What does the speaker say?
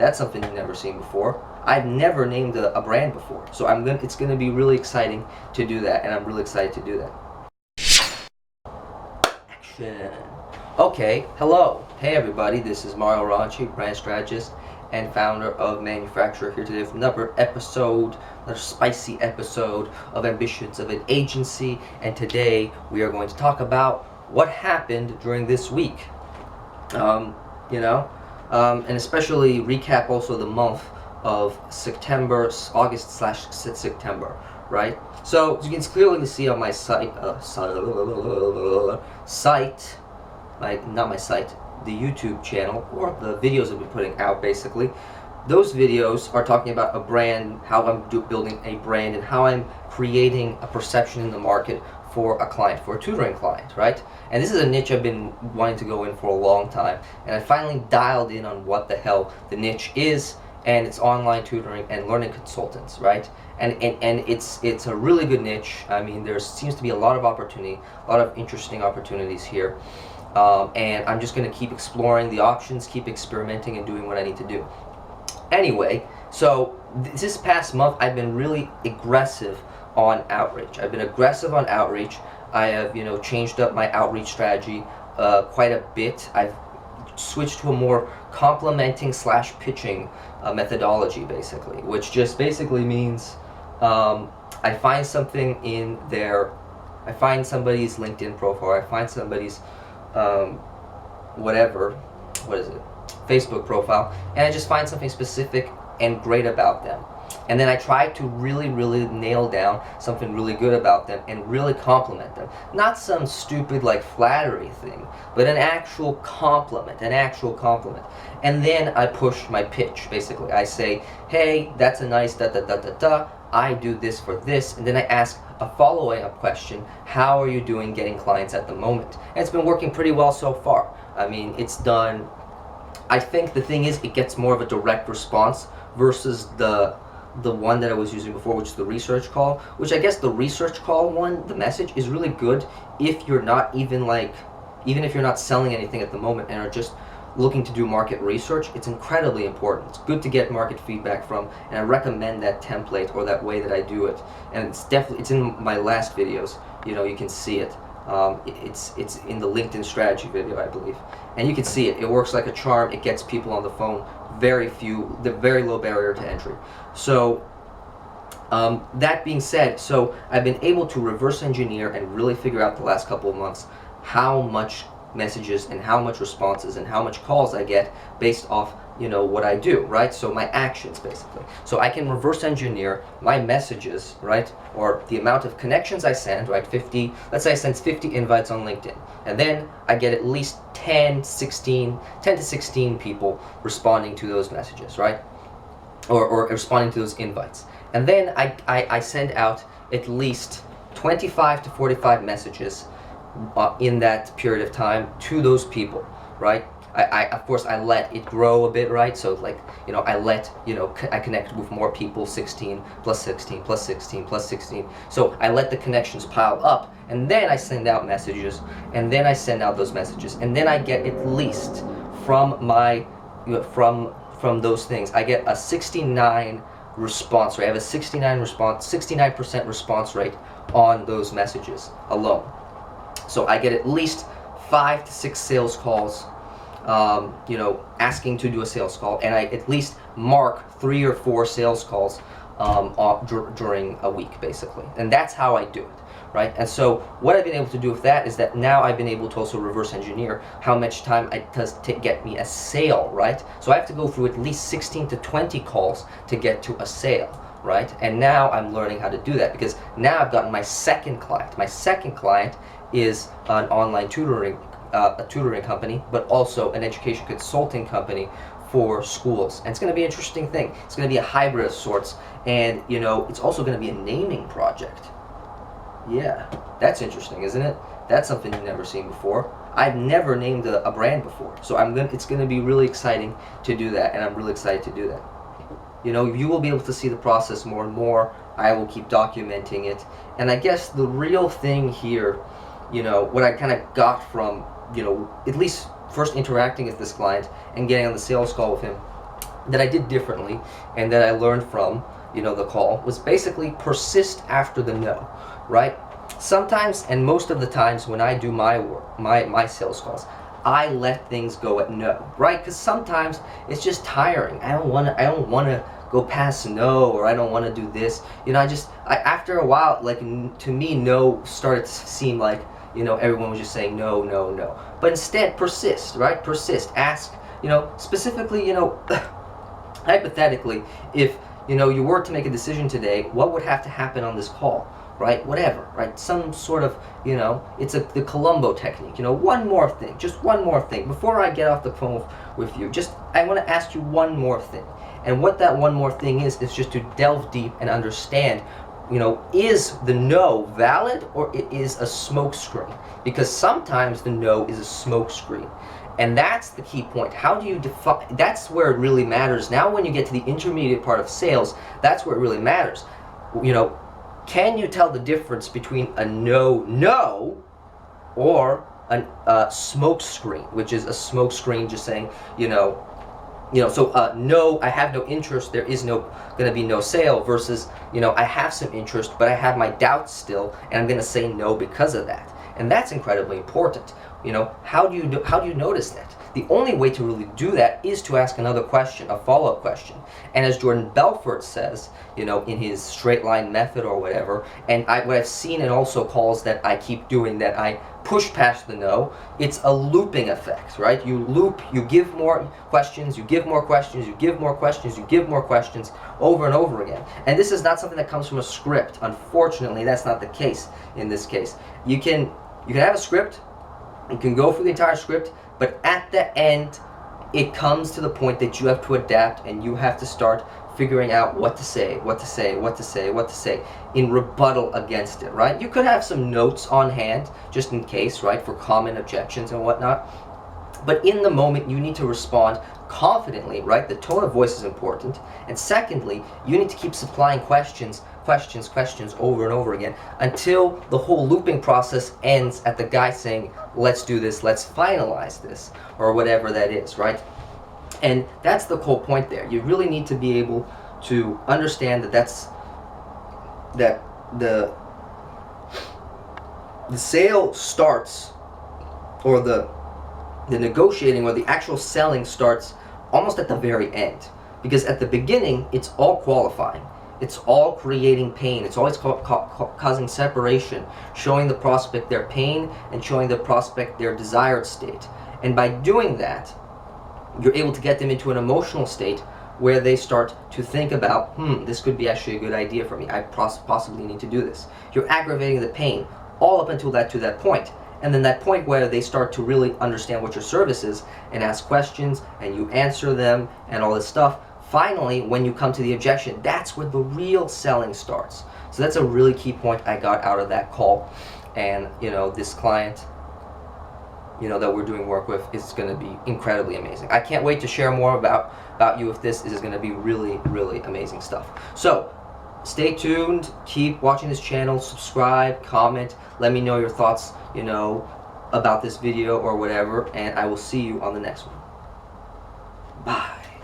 That's something you've never seen before. I've never named a brand before, so it's gonna be really exciting to do that, and I'm really excited to do that. Action. Okay, hello. Hey everybody, this is Mario Ranchi, brand strategist and founder of ManuFracture, here today with another spicy episode of Ambitions of an Agency, and today we are going to talk about what happened during this week. And especially recap also the month of September, August/September, right? So as you can clearly see on my site, the YouTube channel, or the videos I've been putting out basically, those videos are talking about a brand, how I'm building a brand, and how I'm creating a perception in the market for a client, for a tutoring client, right? And this is a niche I've been wanting to go in for a long time, and I finally dialed in on what the hell the niche is, and it's online tutoring and learning consultants, right? And it's a really good niche. I mean, there seems to be a lot of opportunity, a lot of interesting opportunities here. And I'm just going to keep exploring the options, keep experimenting and doing what I need to do. Anyway, so this past month I've been really aggressive on outreach. I have, changed up my outreach strategy quite a bit. I've switched to a more complementing / pitching methodology, basically, which just basically means I find something in I find somebody's LinkedIn profile, I find somebody's Facebook profile, and I just find something specific and great about them. And then I try to really nail down something really good about them and really compliment them. Not some stupid flattery thing, but an actual compliment, And then I push my pitch, basically. I say, hey, that's a nice I do this for this, and then I ask a follow-up question: how are you doing getting clients at the moment? And it's been working pretty well so far. I mean, it's done. I think the thing is, it gets more of a direct response versus the one that I was using before, which is the research call. Which I guess the research call one, the message is really good if you're not even if you're not selling anything at the moment and are just looking to do market research. It's incredibly important. It's good to get market feedback from, and I recommend that template or that way that I do it. And it's in my last videos. You can see it. It's in the LinkedIn strategy video, I believe, and you can see it. It works like a charm. It gets people on the phone. The very low barrier to entry. So that being said, so I've been able to reverse engineer and really figure out the last couple of months how much messages and how much responses and how much calls I get based off what I do, right? So my actions, basically. So I can reverse engineer my messages, right? Or the amount of connections I send, right? 50, let's say I send 50 invites on LinkedIn, and then I get at least 10 to 16 people responding to those messages, right? Or responding to those invites. And then I send out at least 25 to 45 messages in that period of time to those people, right? Of course I let it grow a bit, right? So I connect with more people, 16 plus 16 plus 16 plus 16. So I let the connections pile up, and then I send out messages, and then I send out those messages, and then I get at least from my from those things, I get a 69 response rate. I have a 69% response rate on those messages alone. So I get at least 5 to 6 sales calls, asking to do a sales call, and I at least mark 3 or 4 sales calls during a week, basically. And that's how I do it, right? And so what I've been able to do with that is that now I've been able to also reverse engineer how much time it does to get me a sale, right? So I have to go through at least 16 to 20 calls to get to a sale, right? And now I'm learning how to do that, because now I've gotten my second client. My second client is an online tutoring company, but also an education consulting company for schools. And it's going to be an interesting thing. It's going to be a hybrid of sorts, and it's also going to be a naming project. Yeah, that's interesting, isn't it? That's something you've never seen before. I've never named a brand before, so it's going to be really exciting to do that, and I'm really excited to do that. You will be able to see the process more and more. I will keep documenting it, and I guess the real thing here, what I kind of got from, at least first interacting with this client and getting on the sales call with him, that I did differently and that I learned from, the call, was basically persist after the no, right? Sometimes, and most of the times when I do my work, my sales calls, I let things go at no, right? Because sometimes it's just tiring. I don't want to go past no, or I don't want to do this. After a while, like, to me, no started to seem like, everyone was just saying no, no, no. But instead, persist, right? Persist. Ask, specifically, hypothetically, if, you were to make a decision today, what would have to happen on this call? Right? Whatever, right? Some sort of, it's the Columbo technique. One more thing, just one more thing. Before I get off the phone with you, I want to ask you one more thing. And what that one more thing is just to delve deep and understand, is the no valid, or it is a smoke screen? Because sometimes the no is a smoke screen. And that's the key point. How do you define? That's where it really matters. Now when you get to the intermediate part of sales, that's where it really matters. Can you tell the difference between a no or a smoke screen, which is a smoke screen just saying, no, I have no interest, there is going to be no sale, versus, I have some interest, but I have my doubts still, and I'm going to say no because of that. And that's incredibly important. How do you notice that? The only way to really do that is to ask another question, a follow-up question. And as Jordan Belfort says, in his straight line method or whatever, and what I've seen in also calls that I keep doing, that I push past the no, it's a looping effect, right? You loop, you give more questions, you give more questions, you give more questions, you give more questions, over and over again. And this is not something that comes from a script. Unfortunately, that's not the case in this case. You can have a script, you can go through the entire script, but at the end, it comes to the point that you have to adapt, and you have to start figuring out what to say in rebuttal against it, right? You could have some notes on hand, just in case, right, for common objections and whatnot. But in the moment, you need to respond confidently, right? The tone of voice is important. And secondly, you need to keep supplying questions over and over again until the whole looping process ends at the guy saying, let's do this, let's finalize this, or whatever that is, right? And that's the whole point there. You really need to be able to understand that the sale starts, or the negotiating or the actual selling starts almost at the very end. Because at the beginning, it's all qualifying. It's all creating pain. It's always causing separation, showing the prospect their pain and showing the prospect their desired state. And by doing that, you're able to get them into an emotional state where they start to think about, this could be actually a good idea for me. I possibly need to do this. You're aggravating the pain all up until to that point. And then that point where they start to really understand what your service is and ask questions and you answer them and all this stuff. Finally, when you come to the objection, that's where the real selling starts. So that's a really key point I got out of that call. And, this client, that we're doing work with is going to be incredibly amazing. I can't wait to share more about you with this. This is going to be really, really amazing stuff. So, stay tuned, keep watching this channel, subscribe, comment, let me know your thoughts, about this video or whatever, and I will see you on the next one. Bye.